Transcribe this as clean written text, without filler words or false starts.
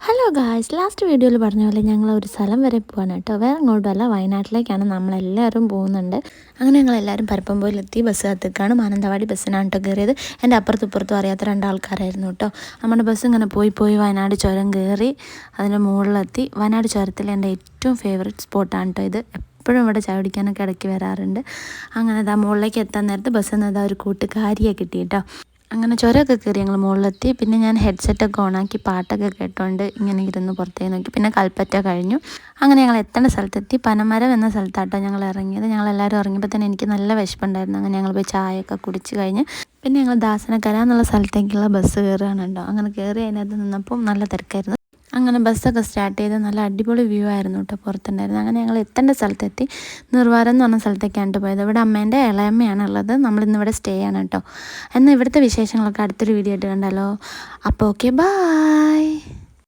Hello guys, last വീഡിയോയിൽ പറഞ്ഞ പോലെ ഞങ്ങൾ ഒരു സ്ഥലം വരെ പോവാണ് കേട്ടോ. വേറെ അങ്ങോട്ടുമല്ല, വയനാട്ടിലേക്കാണ് നമ്മളെല്ലാവരും പോകുന്നുണ്ട്. അങ്ങനെ ഞങ്ങളെല്ലാവരും പരപ്പമ്പോയിലെത്തി ബസ് കാത്തിക്കാണ്. മാനന്തവാടി ബസ്സിനാണ് കേട്ടോ കയറിയത്. എൻ്റെ അപ്പുറത്തും ഇപ്പുറത്തും അറിയാത്ത രണ്ടാൾക്കാരായിരുന്നു കേട്ടോ. നമ്മുടെ ബസ് ഇങ്ങനെ പോയി വയനാട് ചുരം കയറി അതിൻ്റെ മുകളിലെത്തി. വയനാട് ചുരത്തിൽ എൻ്റെ ഏറ്റവും ഫേവറേറ്റ് സ്പോട്ടാണ് കേട്ടോ ഇത്. എപ്പോഴും ഇവിടെ ചായ കുടിക്കാനൊക്കെ ഇടയ്ക്ക് വരാറുണ്ട്. അങ്ങനെ ഇതാ മുകളിലേക്ക് എത്താൻ നേരത്ത് ബസ്സിൽ നിന്ന് ഇതാ ഒരു കൂട്ടുകാരിയെ കിട്ടി കേട്ടോ. അങ്ങനെ ചുരമൊക്കെ കയറി ഞങ്ങൾ മുകളിലെത്തി. പിന്നെ ഞാൻ ഹെഡ്സെറ്റൊക്കെ ഓണാക്കി പാട്ടൊക്കെ കേട്ടോണ്ട് ഇങ്ങനെ ഇരുന്ന് പുറത്തേക്ക് നോക്കി. പിന്നെ കൽപ്പറ്റ കഴിഞ്ഞു. അങ്ങനെ ഞങ്ങൾ എത്തേണ്ട സ്ഥലത്തെത്തി. പനമരം എന്ന സ്ഥലത്താട്ടോ ഞങ്ങൾ ഇറങ്ങിയത്. ഞങ്ങളെല്ലാവരും ഇറങ്ങിയപ്പോൾ തന്നെ എനിക്ക് നല്ല വിശപ്പുണ്ടായിരുന്നു. അങ്ങനെ ഞങ്ങൾ പോയി ചായയൊക്കെ കുടിച്ച് കഴിഞ്ഞ് പിന്നെ ഞങ്ങൾ ദാസനക്കര എന്നുള്ള സ്ഥലത്തേക്കുള്ള ബസ് കയറുകയാണ് കേട്ടോ. അങ്ങനെ കയറി അതിനകത്ത് നിന്നപ്പോൾ നല്ല തിരക്കായിരുന്നു. അങ്ങനെ ബസ്സൊക്കെ സ്റ്റാർട്ട് ചെയ്ത് നല്ല അടിപൊളി വ്യൂ ആയിരുന്നു കേട്ടോ പുറത്തുണ്ടായിരുന്നു. അങ്ങനെ ഞങ്ങൾ എത്തേണ്ട സ്ഥലത്തെത്തി. നിർവാരം എന്ന് പറഞ്ഞ സ്ഥലത്തേക്കാണ് പോയത്. ഇവിടെ അമ്മേൻ്റെ ഇളയമ്മയാണ് ഉള്ളത്. നമ്മളിന്നിവിടെ സ്റ്റേ ആണ് കേട്ടോ. എന്നാൽ ഇവിടുത്തെ വിശേഷങ്ങളൊക്കെ അടുത്തൊരു വീഡിയോ ആയിട്ട് കണ്ടാലോ. അപ്പോൾ ഓക്കെ, ബായ്.